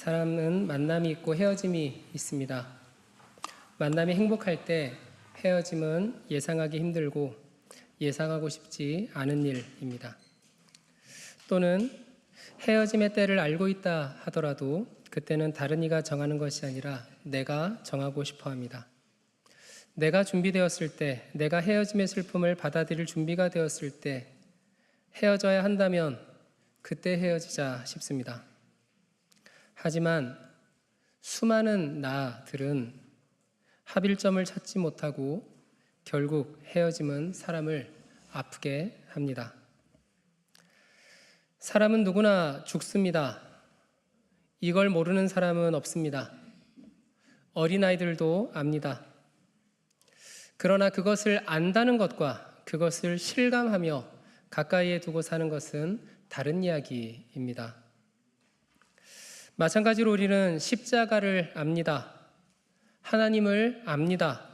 사람은 만남이 있고 헤어짐이 있습니다. 만남이 행복할 때 헤어짐은 예상하기 힘들고 예상하고 싶지 않은 일입니다. 또는 헤어짐의 때를 알고 있다 하더라도 그때는 다른 이가 정하는 것이 아니라 내가 정하고 싶어 합니다. 내가 준비되었을 때, 내가 헤어짐의 슬픔을 받아들일 준비가 되었을 때 헤어져야 한다면 그때 헤어지자 싶습니다. 하지만 수많은 나들은 합일점을 찾지 못하고 결국 헤어짐은 사람을 아프게 합니다. 사람은 누구나 죽습니다. 이걸 모르는 사람은 없습니다. 어린아이들도 압니다. 그러나 그것을 안다는 것과 그것을 실감하며 가까이에 두고 사는 것은 다른 이야기입니다. 마찬가지로 우리는 십자가를 압니다. 하나님을 압니다.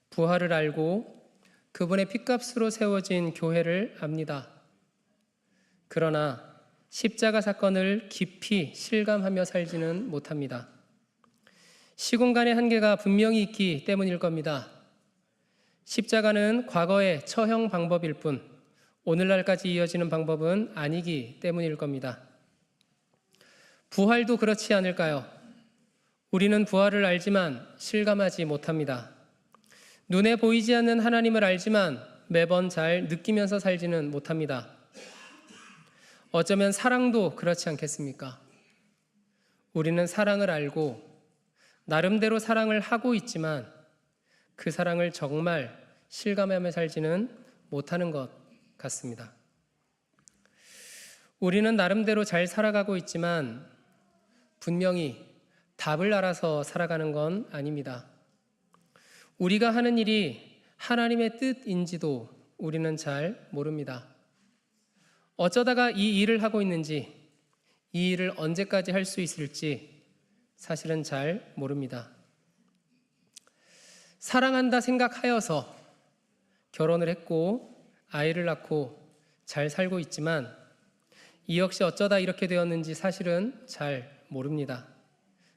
부활을 알고 그분의 핏값으로 세워진 교회를 압니다. 그러나 십자가 사건을 깊이 실감하며 살지는 못합니다. 시공간의 한계가 분명히 있기 때문일 겁니다. 십자가는 과거의 처형 방법일 뿐 오늘날까지 이어지는 방법은 아니기 때문일 겁니다. 부활도 그렇지 않을까요? 우리는 부활을 알지만 실감하지 못합니다. 눈에 보이지 않는 하나님을 알지만 매번 잘 느끼면서 살지는 못합니다. 어쩌면 사랑도 그렇지 않겠습니까? 우리는 사랑을 알고 나름대로 사랑을 하고 있지만 그 사랑을 정말 실감하며 살지는 못하는 것 같습니다. 우리는 나름대로 잘 살아가고 있지만 분명히 답을 알아서 살아가는 건 아닙니다. 우리가 하는 일이 하나님의 뜻인지도 우리는 잘 모릅니다. 어쩌다가 이 일을 하고 있는지, 이 일을 언제까지 할 수 있을지 사실은 잘 모릅니다. 사랑한다 생각하여서 결혼을 했고 아이를 낳고 잘 살고 있지만 이 역시 어쩌다 이렇게 되었는지 사실은 잘 모릅니다.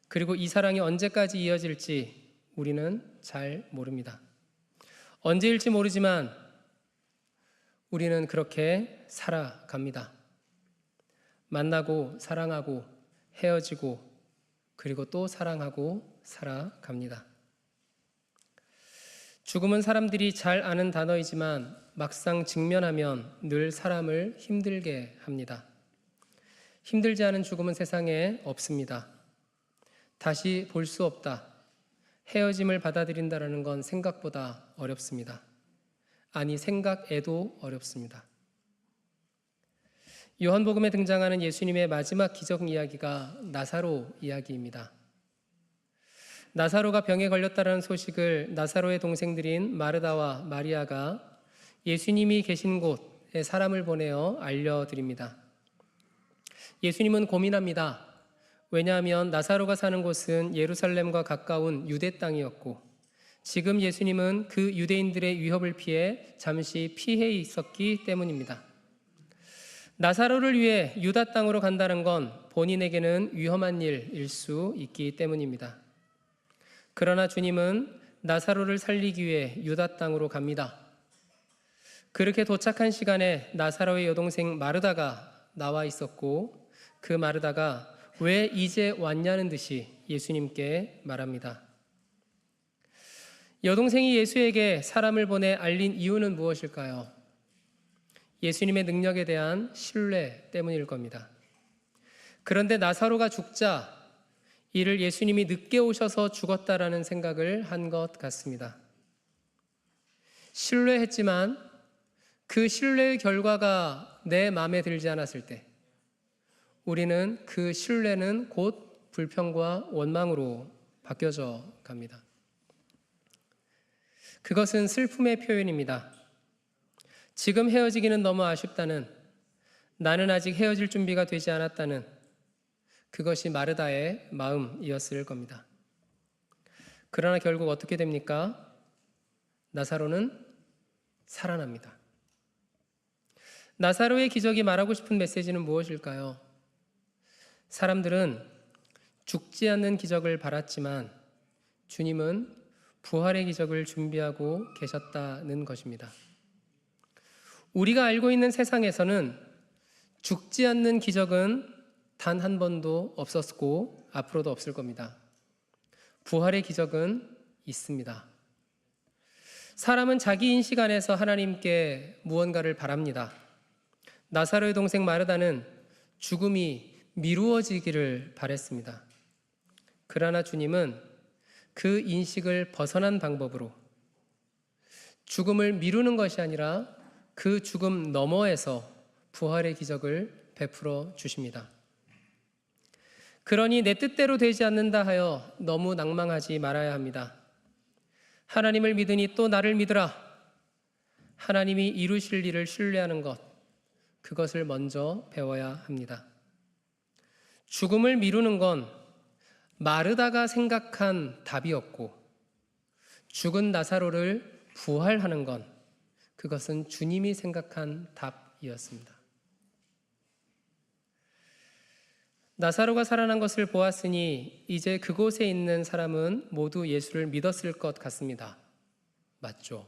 그리고 이 사랑이 언제까지 이어질지 우리는 잘 모릅니다. 언제일지 모르지만 우리는 그렇게 살아갑니다. 만나고 사랑하고 헤어지고 그리고 또 사랑하고 살아갑니다. 죽음은 사람들이 잘 아는 단어이지만 막상 직면하면 늘 사람을 힘들게 합니다. 힘들지 않은 죽음은 세상에 없습니다. 다시 볼 수 없다. 헤어짐을 받아들인다는 건 생각보다 어렵습니다. 아니, 생각에도 어렵습니다. 요한복음에 등장하는 예수님의 마지막 기적 이야기가 나사로 이야기입니다. 나사로가 병에 걸렸다는 소식을 나사로의 동생들인 마르다와 마리아가 예수님이 계신 곳에 사람을 보내어 알려드립니다. 예수님은 고민합니다. 왜냐하면 나사로가 사는 곳은 예루살렘과 가까운 유대 땅이었고 지금 예수님은 그 유대인들의 위협을 피해 잠시 피해 있었기 때문입니다. 나사로를 위해 유다 땅으로 간다는 건 본인에게는 위험한 일일 수 있기 때문입니다. 그러나 주님은 나사로를 살리기 위해 유다 땅으로 갑니다. 그렇게 도착한 시간에 나사로의 여동생 마르다가 나와 있었고 그 마르다가 왜 이제 왔냐는 듯이 예수님께 말합니다. 여동생이 예수에게 사람을 보내 알린 이유는 무엇일까요? 예수님의 능력에 대한 신뢰 때문일 겁니다. 그런데 나사로가 죽자 이를 예수님이 늦게 오셔서 죽었다라는 생각을 한 것 같습니다. 신뢰했지만 그 신뢰의 결과가 내 마음에 들지 않았을 때 우리는 그 신뢰는 곧 불평과 원망으로 바뀌어져 갑니다. 그것은 슬픔의 표현입니다. 지금 헤어지기는 너무 아쉽다는, 나는 아직 헤어질 준비가 되지 않았다는 그것이 마르다의 마음이었을 겁니다. 그러나 결국 어떻게 됩니까? 나사로는 살아납니다. 나사로의 기적이 말하고 싶은 메시지는 무엇일까요? 사람들은 죽지 않는 기적을 바랐지만 주님은 부활의 기적을 준비하고 계셨다는 것입니다. 우리가 알고 있는 세상에서는 죽지 않는 기적은 단 한 번도 없었고 앞으로도 없을 겁니다. 부활의 기적은 있습니다. 사람은 자기 인식 안에서 하나님께 무언가를 바랍니다. 나사로의 동생 마르다는 죽음이 미루어지기를 바랬습니다. 그러나 주님은 그 인식을 벗어난 방법으로 죽음을 미루는 것이 아니라 그 죽음 너머에서 부활의 기적을 베풀어 주십니다. 그러니 내 뜻대로 되지 않는다 하여 너무 낭망하지 말아야 합니다. 하나님을 믿으니 또 나를 믿으라. 하나님이 이루실 일을 신뢰하는 것, 그것을 먼저 배워야 합니다. 죽음을 미루는 건 마르다가 생각한 답이었고, 죽은 나사로를 부활하는 건 그것은 주님이 생각한 답이었습니다. 나사로가 살아난 것을 보았으니 이제 그곳에 있는 사람은 모두 예수를 믿었을 것 같습니다. 맞죠?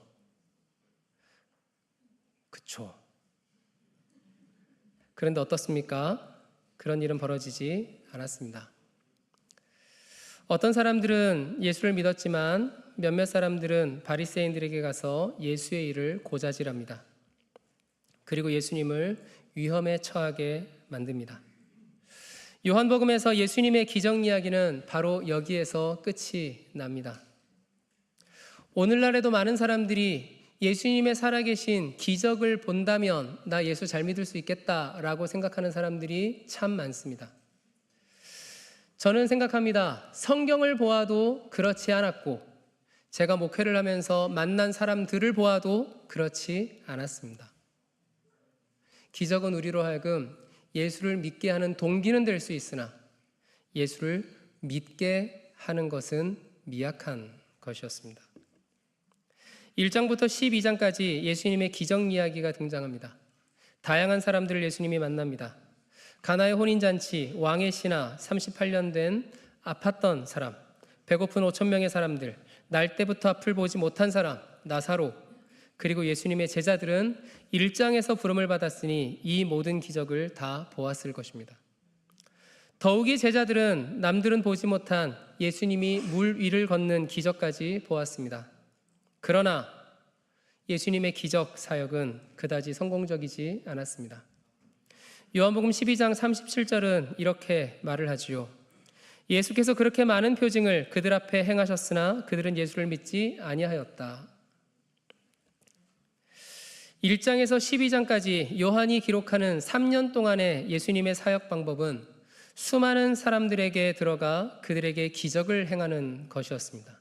그쵸? 그런데 어떻습니까? 그런 일은 벌어지지 않았습니다. 어떤 사람들은 예수를 믿었지만 몇몇 사람들은 바리새인들에게 가서 예수의 일을 고자질합니다. 그리고 예수님을 위험에 처하게 만듭니다. 요한복음에서 예수님의 기적 이야기는 바로 여기에서 끝이 납니다. 오늘날에도 많은 사람들이 예수님의 살아계신 기적을 본다면 나 예수 잘 믿을 수 있겠다라고 생각하는 사람들이 참 많습니다. 저는 생각합니다. 성경을 보아도 그렇지 않았고 제가 목회를 하면서 만난 사람들을 보아도 그렇지 않았습니다. 기적은 우리로 하여금 예수를 믿게 하는 동기는 될 수 있으나 예수를 믿게 하는 것은 미약한 것이었습니다. 1장부터 12장까지 예수님의 기적 이야기가 등장합니다. 다양한 사람들을 예수님이 만납니다. 가나의 혼인잔치, 왕의 신하, 38년 된 아팠던 사람, 배고픈 5,000명의 사람들, 날 때부터 앞을 보지 못한 사람, 나사로, 그리고 예수님의 제자들은 1장에서 부름을 받았으니 이 모든 기적을 다 보았을 것입니다. 더욱이 제자들은 남들은 보지 못한 예수님이 물 위를 걷는 기적까지 보았습니다. 그러나 예수님의 기적 사역은 그다지 성공적이지 않았습니다. 요한복음 12장 37절은 이렇게 말을 하지요. 예수께서 그렇게 많은 표징을 그들 앞에 행하셨으나 그들은 예수를 믿지 아니하였다. 1장에서 12장까지 요한이 기록하는 3년 동안의 예수님의 사역 방법은 수많은 사람들에게 들어가 그들에게 기적을 행하는 것이었습니다.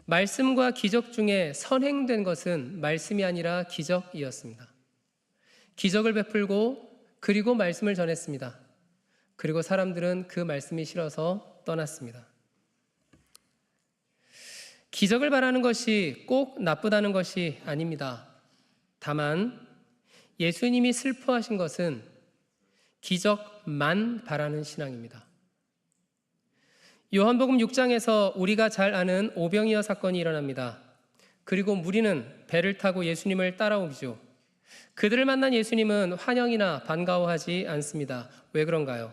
말씀과 기적 중에 선행된 것은 말씀이 아니라 기적이었습니다. 기적을 베풀고 그리고 말씀을 전했습니다. 그리고 사람들은 그 말씀이 싫어서 떠났습니다. 기적을 바라는 것이 꼭 나쁘다는 것이 아닙니다. 다만 예수님이 슬퍼하신 것은 기적만 바라는 신앙입니다. 요한복음 6장에서 우리가 잘 아는 오병이어 사건이 일어납니다. 그리고 무리는 배를 타고 예수님을 따라오죠. 그들을 만난 예수님은 환영이나 반가워하지 않습니다. 왜 그런가요?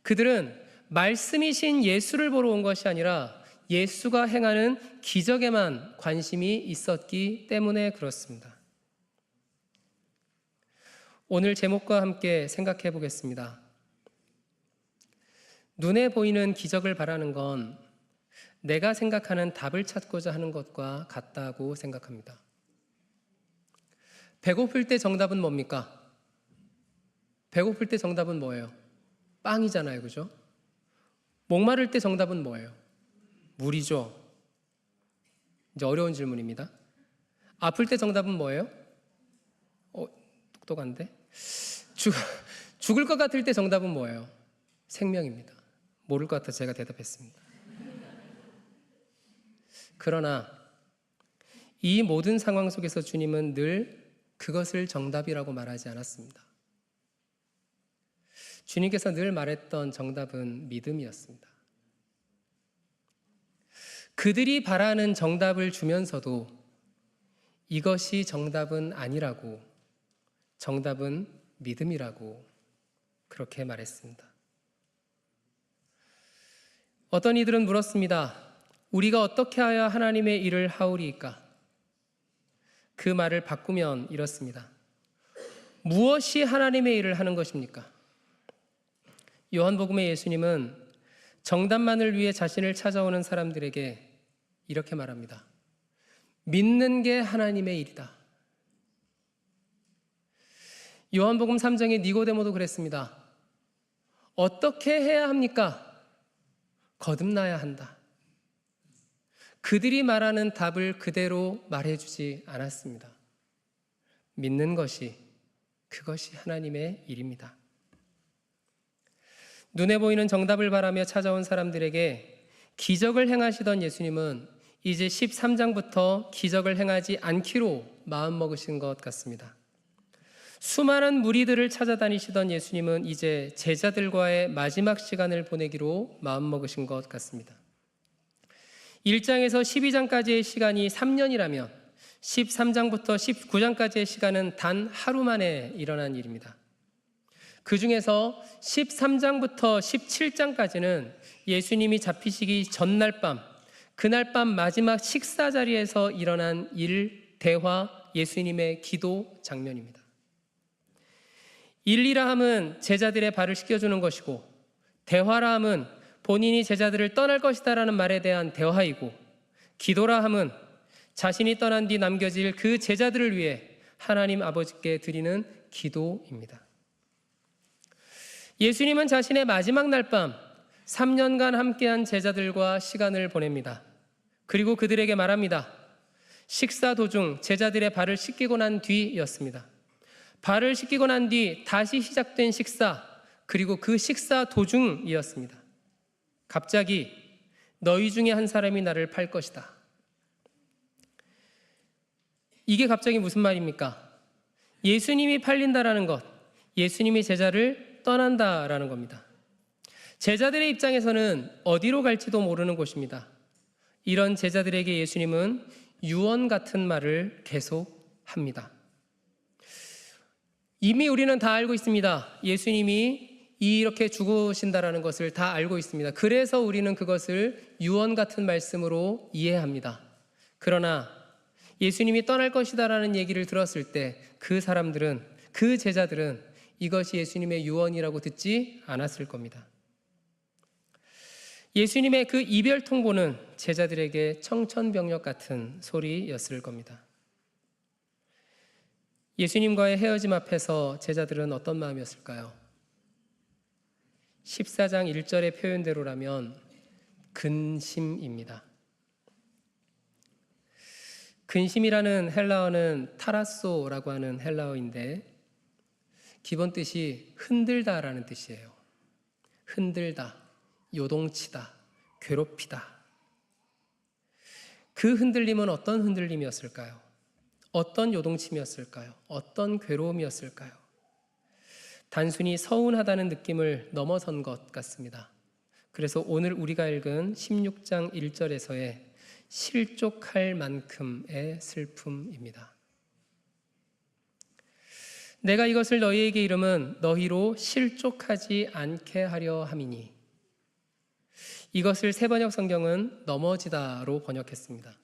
그들은 말씀이신 예수를 보러 온 것이 아니라 예수가 행하는 기적에만 관심이 있었기 때문에 그렇습니다. 오늘 제목과 함께 생각해 보겠습니다. 눈에 보이는 기적을 바라는 건 내가 생각하는 답을 찾고자 하는 것과 같다고 생각합니다. 배고플 때 정답은 뭡니까? 배고플 때 정답은 뭐예요? 빵이잖아요, 그죠? 목마를 때 정답은 뭐예요? 물이죠. 이제 어려운 질문입니다. 아플 때 정답은 뭐예요? 똑똑한데? 죽을 것 같을 때 정답은 뭐예요? 생명입니다. 모를 것 같아 제가 대답했습니다. 그러나 이 모든 상황 속에서 주님은 늘 그것을 정답이라고 말하지 않았습니다. 주님께서 늘 말했던 정답은 믿음이었습니다. 그들이 바라는 정답을 주면서도 이것이 정답은 아니라고, 정답은 믿음이라고 그렇게 말했습니다. 어떤 이들은 물었습니다. 우리가 어떻게 하여 하나님의 일을 하오리이까? 그 말을 바꾸면 이렇습니다. 무엇이 하나님의 일을 하는 것입니까? 요한복음의 예수님은 정답만을 위해 자신을 찾아오는 사람들에게 이렇게 말합니다. 믿는 게 하나님의 일이다. 요한복음 3장의 니고데모도 그랬습니다. 어떻게 해야 합니까? 거듭나야 한다. 그들이 말하는 답을 그대로 말해주지 않았습니다. 믿는 것이, 그것이 하나님의 일입니다. 눈에 보이는 정답을 바라며 찾아온 사람들에게 기적을 행하시던 예수님은 이제 13장부터 기적을 행하지 않기로 마음먹으신 것 같습니다. 수많은 무리들을 찾아다니시던 예수님은 이제 제자들과의 마지막 시간을 보내기로 마음먹으신 것 같습니다. 1장에서 12장까지의 시간이 3년이라면 13장부터 19장까지의 시간은 단 하루 만에 일어난 일입니다. 그 중에서 13장부터 17장까지는 예수님이 잡히시기 전날 밤, 그날 밤 마지막 식사 자리에서 일어난 일, 대화, 예수님의 기도 장면입니다. 일이라 함은 제자들의 발을 씻겨주는 것이고, 대화라 함은 본인이 제자들을 떠날 것이다라는 말에 대한 대화이고, 기도라 함은 자신이 떠난 뒤 남겨질 그 제자들을 위해 하나님 아버지께 드리는 기도입니다. 예수님은 자신의 마지막 날밤 3년간 함께한 제자들과 시간을 보냅니다. 그리고 그들에게 말합니다. 식사 도중 제자들의 발을 씻기고 난 뒤였습니다. 발을 씻기고 난 뒤 다시 시작된 식사, 그리고 그 식사 도중이었습니다. 갑자기 너희 중에 한 사람이 나를 팔 것이다. 이게 갑자기 무슨 말입니까? 예수님이 팔린다라는 것, 예수님이 제자를 떠난다라는 겁니다. 제자들의 입장에서는 어디로 갈지도 모르는 곳입니다. 이런 제자들에게 예수님은 유언 같은 말을 계속합니다. 이미 우리는 다 알고 있습니다. 예수님이 이렇게 죽으신다라는 것을 다 알고 있습니다. 그래서 우리는 그것을 유언 같은 말씀으로 이해합니다. 그러나 예수님이 떠날 것이다라는 얘기를 들었을 때 그 사람들은, 그 제자들은 이것이 예수님의 유언이라고 듣지 않았을 겁니다. 예수님의 그 이별 통보는 제자들에게 청천벽력 같은 소리였을 겁니다. 예수님과의 헤어짐 앞에서 제자들은 어떤 마음이었을까요? 14장 1절의 표현대로라면 근심입니다. 근심이라는 헬라어는 타라소라고 하는 헬라어인데 기본 뜻이 흔들다라는 뜻이에요. 흔들다, 요동치다, 괴롭히다. 그 흔들림은 어떤 흔들림이었을까요? 어떤 요동침이었을까요? 어떤 괴로움이었을까요? 단순히 서운하다는 느낌을 넘어선 것 같습니다. 그래서 오늘 우리가 읽은 16장 1절에서의 실족할 만큼의 슬픔입니다. 내가 이것을 너희에게 이름은 너희로 실족하지 않게 하려 함이니. 이것을 세번역 성경은 넘어지다로 번역했습니다.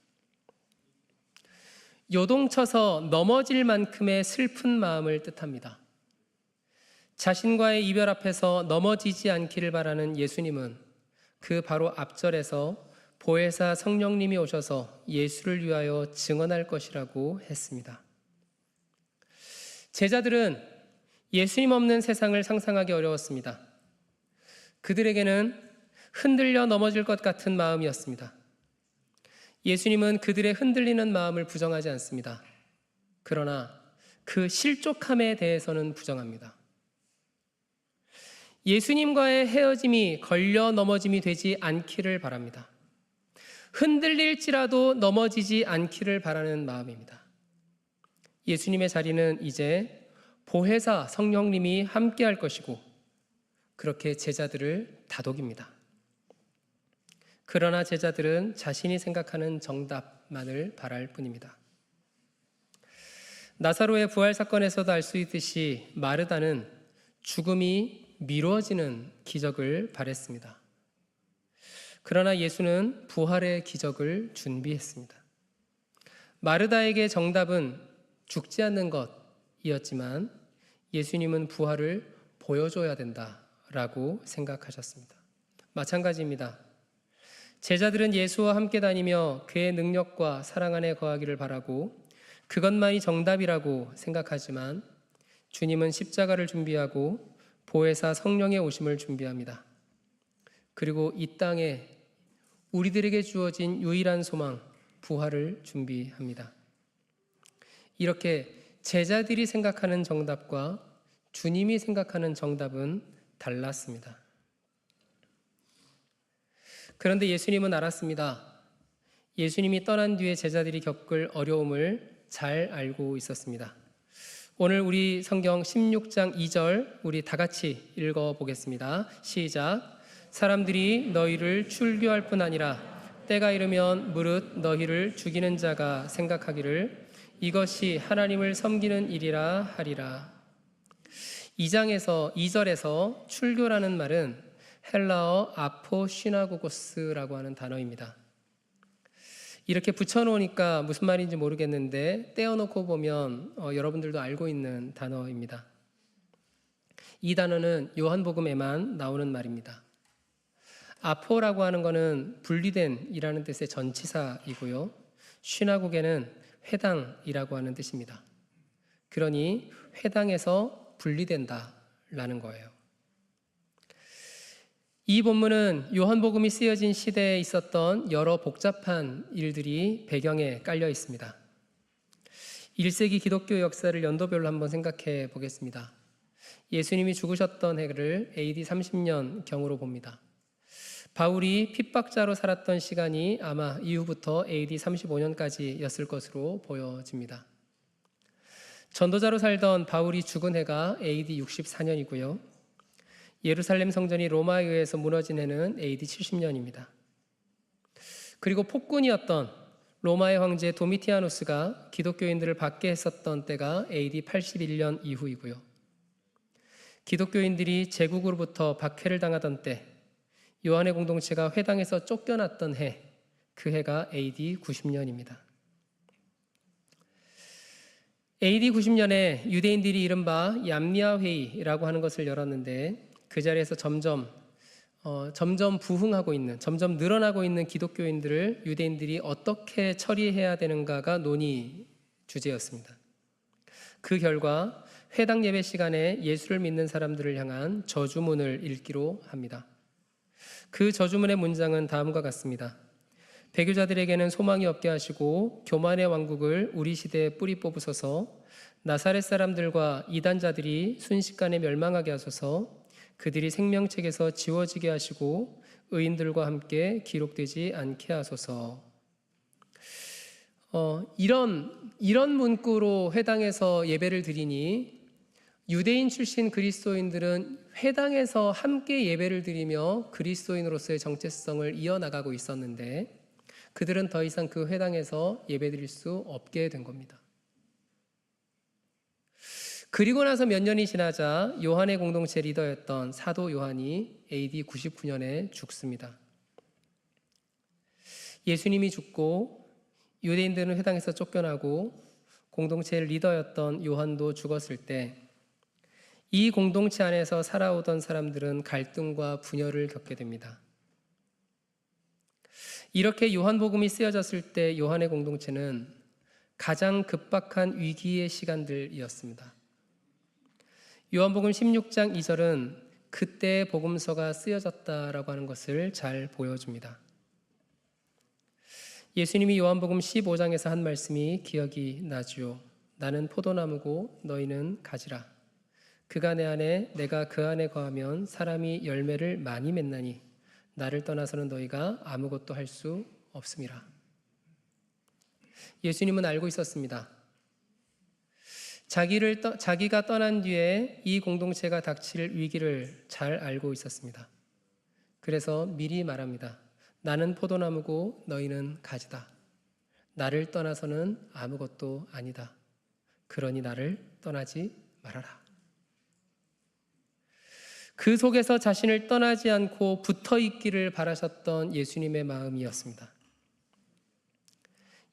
요동쳐서 넘어질 만큼의 슬픈 마음을 뜻합니다. 자신과의 이별 앞에서 넘어지지 않기를 바라는 예수님은 그 바로 앞절에서 보혜사 성령님이 오셔서 예수를 위하여 증언할 것이라고 했습니다. 제자들은 예수님 없는 세상을 상상하기 어려웠습니다. 그들에게는 흔들려 넘어질 것 같은 마음이었습니다. 예수님은 그들의 흔들리는 마음을 부정하지 않습니다. 그러나 그 실족함에 대해서는 부정합니다. 예수님과의 헤어짐이 걸려 넘어짐이 되지 않기를 바랍니다. 흔들릴지라도 넘어지지 않기를 바라는 마음입니다. 예수님의 자리는 이제 보혜사 성령님이 함께할 것이고 그렇게 제자들을 다독입니다. 그러나 제자들은 자신이 생각하는 정답만을 바랄 뿐입니다. 나사로의 부활 사건에서도 알 수 있듯이 마르다는 죽음이 미뤄지는 기적을 바랬습니다. 그러나 예수는 부활의 기적을 준비했습니다. 마르다에게 정답은 죽지 않는 것이었지만 예수님은 부활을 보여줘야 된다라고 생각하셨습니다. 마찬가지입니다. 제자들은 예수와 함께 다니며 그의 능력과 사랑 안에 거하기를 바라고 그것만이 정답이라고 생각하지만 주님은 십자가를 준비하고 보혜사 성령의 오심을 준비합니다. 그리고 이 땅에 우리들에게 주어진 유일한 소망, 부활을 준비합니다. 이렇게 제자들이 생각하는 정답과 주님이 생각하는 정답은 달랐습니다. 그런데 예수님은 알았습니다. 예수님이 떠난 뒤에 제자들이 겪을 어려움을 잘 알고 있었습니다. 오늘 우리 성경 16장 2절 우리 다 같이 읽어보겠습니다. 시작. 사람들이 너희를 출교할 뿐 아니라 때가 이르면 무릇 너희를 죽이는 자가 생각하기를 이것이 하나님을 섬기는 일이라 하리라. 2절에서 출교라는 말은 헬라어 아포시나고고스라고 하는 단어입니다. 이렇게 붙여놓으니까 무슨 말인지 모르겠는데 떼어놓고 보면 여러분들도 알고 있는 단어입니다. 이 단어는 요한복음에만 나오는 말입니다. 아포라고 하는 것은 분리된 이라는 뜻의 전치사이고요. 시나고게는 회당이라고 하는 뜻입니다. 그러니 회당에서 분리된다라는 거예요. 이 본문은 요한복음이 쓰여진 시대에 있었던 여러 복잡한 일들이 배경에 깔려 있습니다. 1세기 기독교 역사를 연도별로 한번 생각해 보겠습니다. 예수님이 죽으셨던 해를 AD 30년경으로 봅니다. 바울이 핍박자로 살았던 시간이 아마 이후부터 AD 35년까지였을 것으로 보여집니다. 전도자로 살던 바울이 죽은 해가 AD 64년이고요. 예루살렘 성전이 로마에 의해서 무너진 해는 AD 70년입니다. 그리고 폭군이었던 로마의 황제 도미티아누스가 기독교인들을 밖에 했었던 때가 AD 81년 이후이고요. 기독교인들이 제국으로부터 박해를 당하던 때 요한의 공동체가 회당에서 쫓겨났던 해, 그 해가 AD 90년입니다. AD 90년에 유대인들이 이른바 얌리아 회의라고 하는 것을 열었는데 그 자리에서 점점 부흥하고 있는, 점점 늘어나고 있는 기독교인들을 유대인들이 어떻게 처리해야 되는가가 논의 주제였습니다. 그 결과 회당 예배 시간에 예수를 믿는 사람들을 향한 저주문을 읽기로 합니다. 그 저주문의 문장은 다음과 같습니다. 배교자들에게는 소망이 없게 하시고 교만의 왕국을 우리 시대에 뿌리 뽑으소서. 나사렛 사람들과 이단자들이 순식간에 멸망하게 하소서. 그들이 생명책에서 지워지게 하시고 의인들과 함께 기록되지 않게 하소서. 이런 문구로 회당에서 예배를 드리니 유대인 출신 그리스도인들은 회당에서 함께 예배를 드리며 그리스도인으로서의 정체성을 이어나가고 있었는데 그들은 더 이상 그 회당에서 예배 드릴 수 없게 된 겁니다. 그리고 나서 몇 년이 지나자 요한의 공동체 리더였던 사도 요한이 AD 99년에 죽습니다. 예수님이 죽고 유대인들은 회당에서 쫓겨나고 공동체의 리더였던 요한도 죽었을 때 이 공동체 안에서 살아오던 사람들은 갈등과 분열을 겪게 됩니다. 이렇게 요한복음이 쓰여졌을 때 요한의 공동체는 가장 급박한 위기의 시간들이었습니다. 요한복음 16장 2절은 그때 복음서가 쓰여졌다라고 하는 것을 잘 보여줍니다. 예수님이 요한복음 15장에서 한 말씀이 기억이 나지요. 나는 포도나무고 너희는 가지라. 그가 내 안에 내가 그 안에 거하면 사람이 열매를 많이 맺나니 나를 떠나서는 너희가 아무것도 할 수 없음이라. 예수님은 알고 있었습니다. 자기가 떠난 뒤에 이 공동체가 닥칠 위기를 잘 알고 있었습니다. 그래서 미리 말합니다. 나는 포도나무고 너희는 가지다. 나를 떠나서는 아무것도 아니다. 그러니 나를 떠나지 말아라. 그 속에서 자신을 떠나지 않고 붙어 있기를 바라셨던 예수님의 마음이었습니다.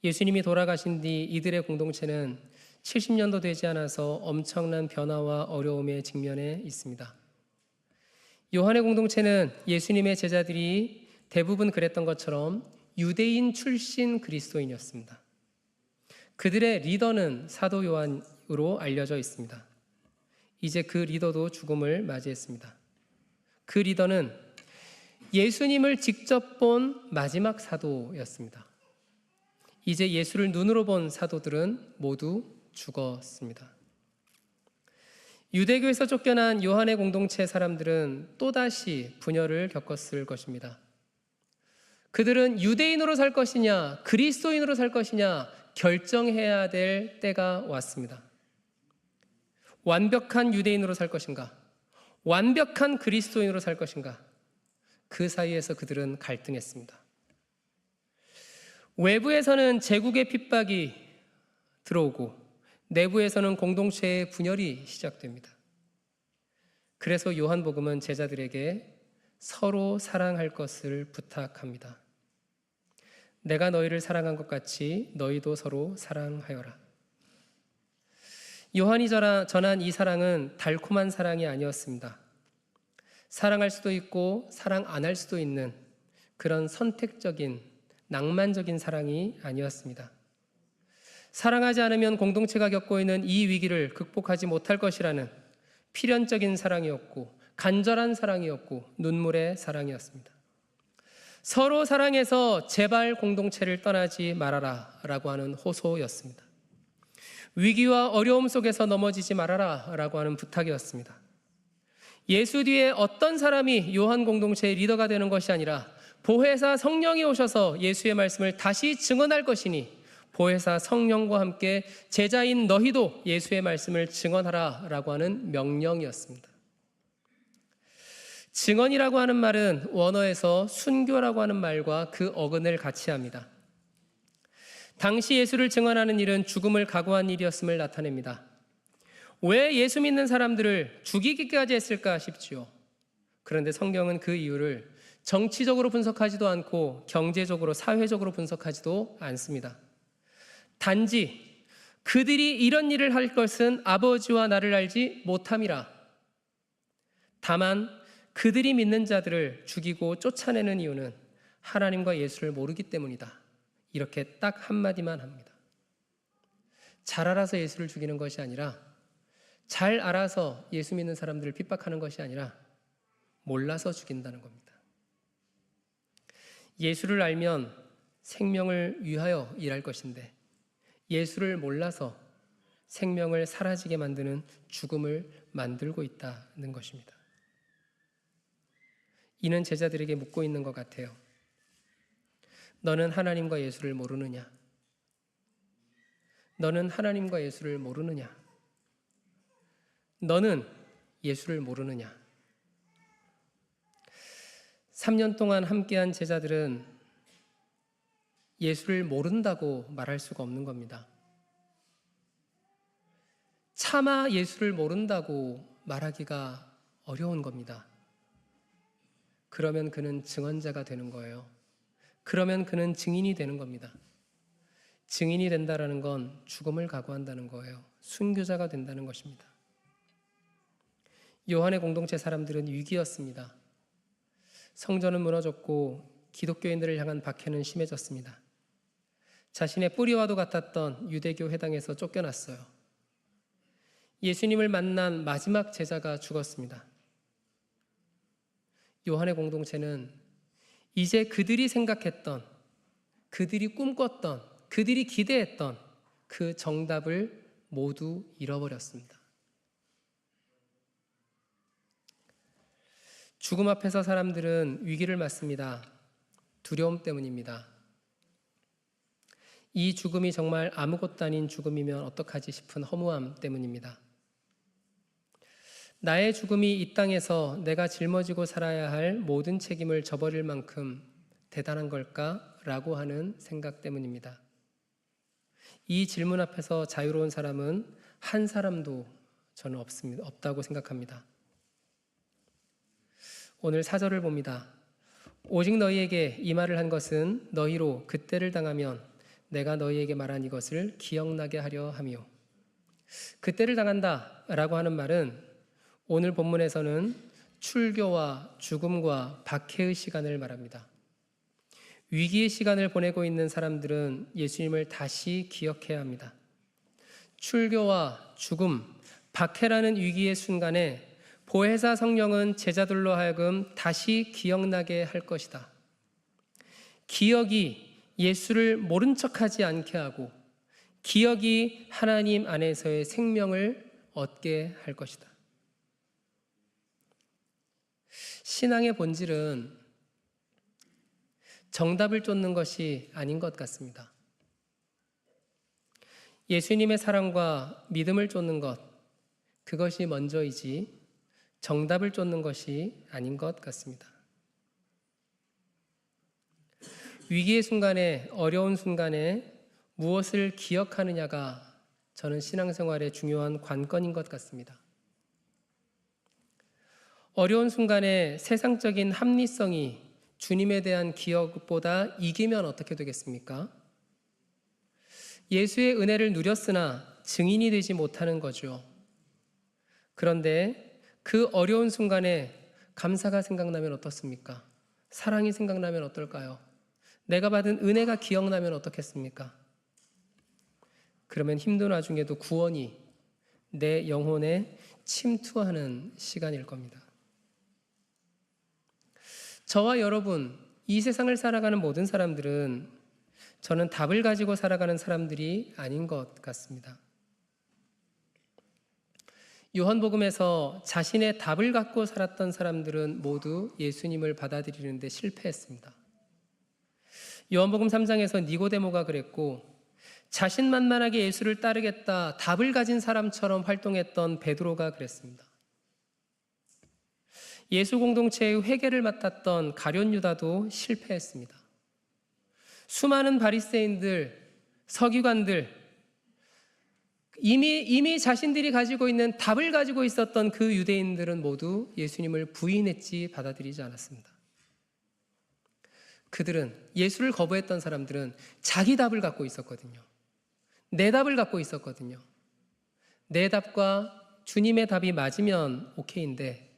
예수님이 돌아가신 뒤 이들의 공동체는 70년도 되지 않아서 엄청난 변화와 어려움에 직면해 있습니다. 요한의 공동체는 예수님의 제자들이 대부분 그랬던 것처럼 유대인 출신 그리스도인이었습니다. 그들의 리더는 사도 요한으로 알려져 있습니다. 이제 그 리더도 죽음을 맞이했습니다. 그 리더는 예수님을 직접 본 마지막 사도였습니다. 이제 예수를 눈으로 본 사도들은 모두 죽었습니다. 유대교에서 쫓겨난 요한의 공동체 사람들은 또다시 분열을 겪었을 것입니다. 그들은 유대인으로 살 것이냐, 그리스도인으로 살 것이냐 결정해야 될 때가 왔습니다. 완벽한 유대인으로 살 것인가, 완벽한 그리스도인으로 살 것인가, 그 사이에서 그들은 갈등했습니다. 외부에서는 제국의 핍박이 들어오고 내부에서는 공동체의 분열이 시작됩니다. 그래서 요한복음은 제자들에게 서로 사랑할 것을 부탁합니다. 내가 너희를 사랑한 것 같이 너희도 서로 사랑하여라. 요한이 전한 이 사랑은 달콤한 사랑이 아니었습니다. 사랑할 수도 있고 사랑 안 할 수도 있는 그런 선택적인 낭만적인 사랑이 아니었습니다. 사랑하지 않으면 공동체가 겪고 있는 이 위기를 극복하지 못할 것이라는 필연적인 사랑이었고 간절한 사랑이었고 눈물의 사랑이었습니다. 서로 사랑해서 제발 공동체를 떠나지 말아라 라고 하는 호소였습니다. 위기와 어려움 속에서 넘어지지 말아라 라고 하는 부탁이었습니다. 예수 뒤에 어떤 사람이 요한 공동체의 리더가 되는 것이 아니라 보혜사 성령이 오셔서 예수의 말씀을 다시 증언할 것이니 보혜사 성령과 함께 제자인 너희도 예수의 말씀을 증언하라 라고 하는 명령이었습니다. 증언이라고 하는 말은 원어에서 순교라고 하는 말과 그 어근을 같이 합니다. 당시 예수를 증언하는 일은 죽음을 각오한 일이었음을 나타냅니다. 왜 예수 믿는 사람들을 죽이기까지 했을까 싶지요. 그런데 성경은 그 이유를 정치적으로 분석하지도 않고 경제적으로 사회적으로 분석하지도 않습니다. 단지 그들이 이런 일을 할 것은 아버지와 나를 알지 못함이라. 다만 그들이 믿는 자들을 죽이고 쫓아내는 이유는 하나님과 예수를 모르기 때문이다. 이렇게 딱 한마디만 합니다. 잘 알아서 예수를 죽이는 것이 아니라, 잘 알아서 예수 믿는 사람들을 핍박하는 것이 아니라 몰라서 죽인다는 겁니다. 예수를 알면 생명을 위하여 일할 것인데 예수를 몰라서 생명을 사라지게 만드는 죽음을 만들고 있다는 것입니다. 이는 제자들에게 묻고 있는 것 같아요. 너는 하나님과 예수를 모르느냐? 너는 하나님과 예수를 모르느냐? 너는 예수를 모르느냐? 3년 동안 함께한 제자들은 예수를 모른다고 말할 수가 없는 겁니다. 차마 예수를 모른다고 말하기가 어려운 겁니다. 그러면 그는 증언자가 되는 거예요. 그러면 그는 증인이 되는 겁니다. 증인이 된다라는 건 죽음을 각오한다는 거예요. 순교자가 된다는 것입니다. 요한의 공동체 사람들은 위기였습니다. 성전은 무너졌고 기독교인들을 향한 박해는 심해졌습니다. 자신의 뿌리와도 같았던 유대교 회당에서 쫓겨났어요. 예수님을 만난 마지막 제자가 죽었습니다. 요한의 공동체는 이제 그들이 생각했던, 그들이 꿈꿨던, 그들이 기대했던 그 정답을 모두 잃어버렸습니다. 죽음 앞에서 사람들은 위기를 맞습니다. 두려움 때문입니다. 이 죽음이 정말 아무것도 아닌 죽음이면 어떡하지 싶은 허무함 때문입니다. 나의 죽음이 이 땅에서 내가 짊어지고 살아야 할 모든 책임을 져버릴 만큼 대단한 걸까라고 하는 생각 때문입니다. 이 질문 앞에서 자유로운 사람은 한 사람도 저는 없다고 생각합니다. 오늘 4절을 봅니다. 오직 너희에게 이 말을 한 것은 너희로 그때를 당하면 내가 너희에게 말한 이것을 기억나게 하려 함이요. 그때를 당한다라고 하는 말은 오늘 본문에서는 출교와 죽음과 박해의 시간을 말합니다. 위기의 시간을 보내고 있는 사람들은 예수님을 다시 기억해야 합니다. 출교와 죽음, 박해라는 위기의 순간에 보혜사 성령은 제자들로 하여금 다시 기억나게 할 것이다. 기억이 예수를 모른 척하지 않게 하고 기억이 하나님 안에서의 생명을 얻게 할 것이다. 신앙의 본질은 정답을 쫓는 것이 아닌 것 같습니다. 예수님의 사랑과 믿음을 쫓는 것, 그것이 먼저이지 정답을 쫓는 것이 아닌 것 같습니다. 위기의 순간에, 어려운 순간에 무엇을 기억하느냐가 저는 신앙생활의 중요한 관건인 것 같습니다. 어려운 순간에 세상적인 합리성이 주님에 대한 기억보다 이기면 어떻게 되겠습니까? 예수의 은혜를 누렸으나 증인이 되지 못하는 거죠. 그런데 그 어려운 순간에 감사가 생각나면 어떻습니까? 사랑이 생각나면 어떨까요? 내가 받은 은혜가 기억나면 어떻겠습니까? 그러면 힘든 와중에도 구원이 내 영혼에 침투하는 시간일 겁니다. 저와 여러분, 이 세상을 살아가는 모든 사람들은 저는 답을 가지고 살아가는 사람들이 아닌 것 같습니다. 요한복음에서 자신의 답을 갖고 살았던 사람들은 모두 예수님을 받아들이는데 실패했습니다. 요한복음 3장에서 니고데모가 그랬고 자신만만하게 예수를 따르겠다 답을 가진 사람처럼 활동했던 베드로가 그랬습니다. 예수 공동체의 회개를 맡았던 가룟 유다도 실패했습니다. 수많은 바리새인들, 서기관들, 이미 자신들이 가지고 있는 답을 가지고 있었던 그 유대인들은 모두 예수님을 부인했지 받아들이지 않았습니다. 그들은, 예수를 거부했던 사람들은 자기 답을 갖고 있었거든요. 내 답을 갖고 있었거든요. 내 답과 주님의 답이 맞으면 오케이인데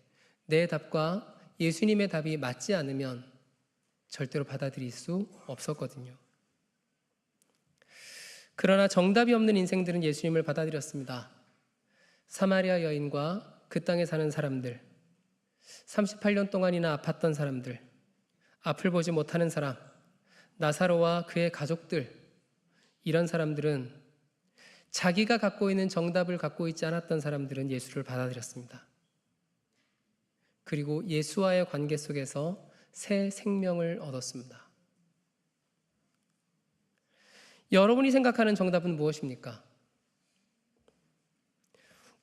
내 답과 예수님의 답이 맞지 않으면 절대로 받아들일 수 없었거든요. 그러나 정답이 없는 인생들은 예수님을 받아들였습니다. 사마리아 여인과 그 땅에 사는 사람들, 38년 동안이나 아팠던 사람들, 앞을 보지 못하는 사람, 나사로와 그의 가족들, 이런 사람들은 자기가 갖고 있는 정답을 갖고 있지 않았던 사람들은 예수를 받아들였습니다. 그리고 예수와의 관계 속에서 새 생명을 얻었습니다. 여러분이 생각하는 정답은 무엇입니까?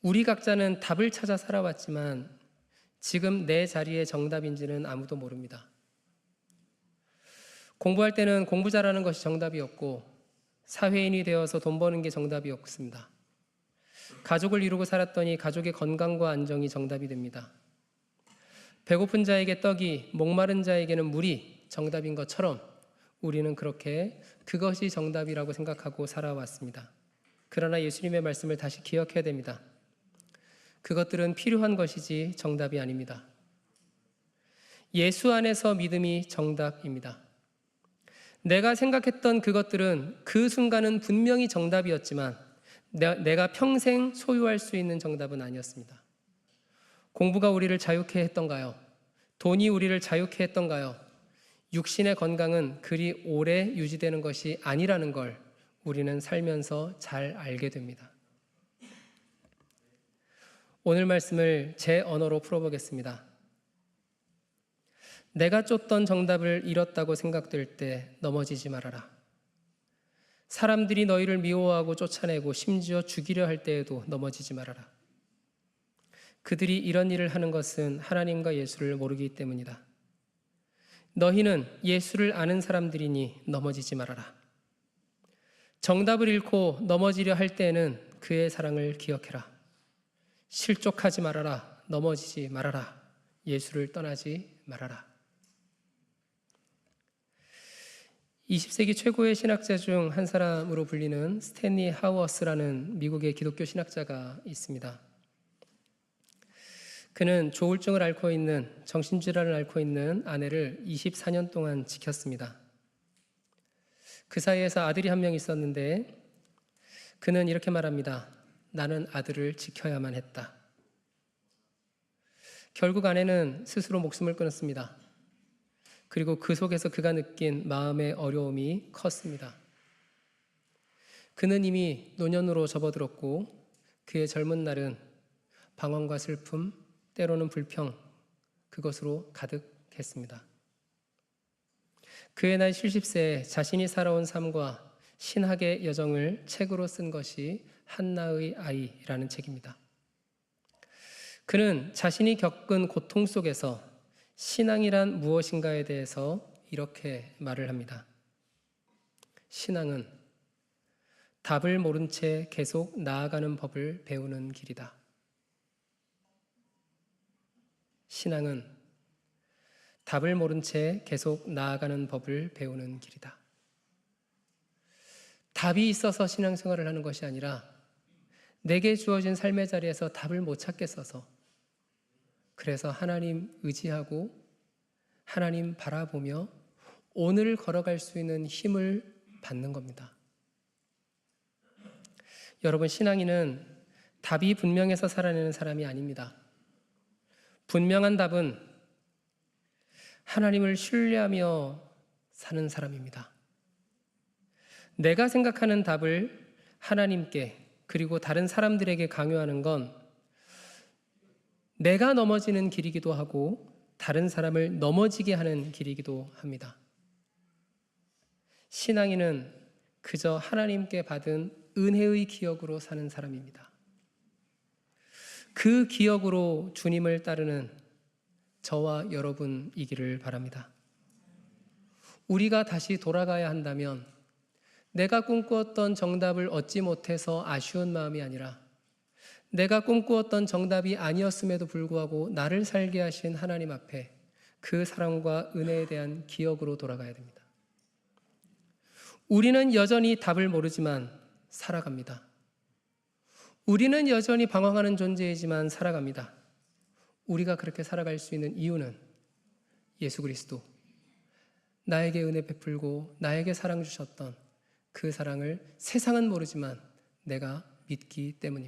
우리 각자는 답을 찾아 살아왔지만 지금 내 자리의 정답인지는 아무도 모릅니다. 공부할 때는 공부 잘하는 것이 정답이었고 사회인이 되어서 돈 버는 게 정답이었습니다. 가족을 이루고 살았더니 가족의 건강과 안정이 정답이 됩니다. 배고픈 자에게 떡이, 목마른 자에게는 물이 정답인 것처럼 우리는 그렇게 그것이 정답이라고 생각하고 살아왔습니다. 그러나 예수님의 말씀을 다시 기억해야 됩니다. 그것들은 필요한 것이지 정답이 아닙니다. 예수 안에서 믿음이 정답입니다. 내가 생각했던 그것들은 그 순간은 분명히 정답이었지만 내가 평생 소유할 수 있는 정답은 아니었습니다. 공부가 우리를 자유케 했던가요? 돈이 우리를 자유케 했던가요? 육신의 건강은 그리 오래 유지되는 것이 아니라는 걸 우리는 살면서 잘 알게 됩니다. 오늘 말씀을 제 언어로 풀어보겠습니다. 내가 쫓던 정답을 잃었다고 생각될 때 넘어지지 말아라. 사람들이 너희를 미워하고 쫓아내고 심지어 죽이려 할 때에도 넘어지지 말아라. 그들이 이런 일을 하는 것은 하나님과 예수를 모르기 때문이다. 너희는 예수를 아는 사람들이니 넘어지지 말아라. 정답을 잃고 넘어지려 할 때에는 그의 사랑을 기억해라. 실족하지 말아라. 넘어지지 말아라. 예수를 떠나지 말아라. 20세기 최고의 신학자 중 한 사람으로 불리는 스탠리 하워스라는 미국의 기독교 신학자가 있습니다. 그는 정신질환을 앓고 있는 아내를 24년 동안 지켰습니다. 그 사이에서 아들이 한 명 있었는데 그는 이렇게 말합니다. 나는 아들을 지켜야만 했다. 결국 아내는 스스로 목숨을 끊었습니다. 그리고 그 속에서 그가 느낀 마음의 어려움이 컸습니다. 그는 이미 노년으로 접어들었고 그의 젊은 날은 방황과 슬픔, 때로는 불평, 그것으로 가득했습니다. 그의 나이 70세에 자신이 살아온 삶과 신학의 여정을 책으로 쓴 것이 한나의 아이라는 책입니다. 그는 자신이 겪은 고통 속에서 신앙이란 무엇인가에 대해서 이렇게 말을 합니다. 신앙은 답을 모른 채 계속 나아가는 법을 배우는 길이다. 신앙은 답을 모른 채 계속 나아가는 법을 배우는 길이다. 답이 있어서 신앙생활을 하는 것이 아니라 내게 주어진 삶의 자리에서 답을 못 찾겠어서 그래서 하나님 의지하고 하나님 바라보며 오늘 걸어갈 수 있는 힘을 받는 겁니다. 여러분, 신앙인은 답이 분명해서 살아내는 사람이 아닙니다. 분명한 답은 하나님을 신뢰하며 사는 사람입니다. 내가 생각하는 답을 하나님께 그리고 다른 사람들에게 강요하는 건 내가 넘어지는 길이기도 하고 다른 사람을 넘어지게 하는 길이기도 합니다. 신앙인은 그저 하나님께 받은 은혜의 기억으로 사는 사람입니다. 그 기억으로 주님을 따르는 저와 여러분이기를 바랍니다. 우리가 다시 돌아가야 한다면 내가 꿈꾸었던 정답을 얻지 못해서 아쉬운 마음이 아니라 내가 꿈꾸었던 정답이 아니었음에도 불구하고 나를 살게 하신 하나님 앞에 그 사랑과 은혜에 대한 기억으로 돌아가야 됩니다. 우리는 여전히 답을 모르지만 살아갑니다. 우리는 여전히 방황하는 존재이지만 살아갑니다. 우리가 그렇게 살아갈 수 있는 이유는 예수 그리스도, 나에게 은혜 베풀고 나에게 사랑 주셨던 그 사랑을 세상은 모르지만 내가 믿기 때문입니다.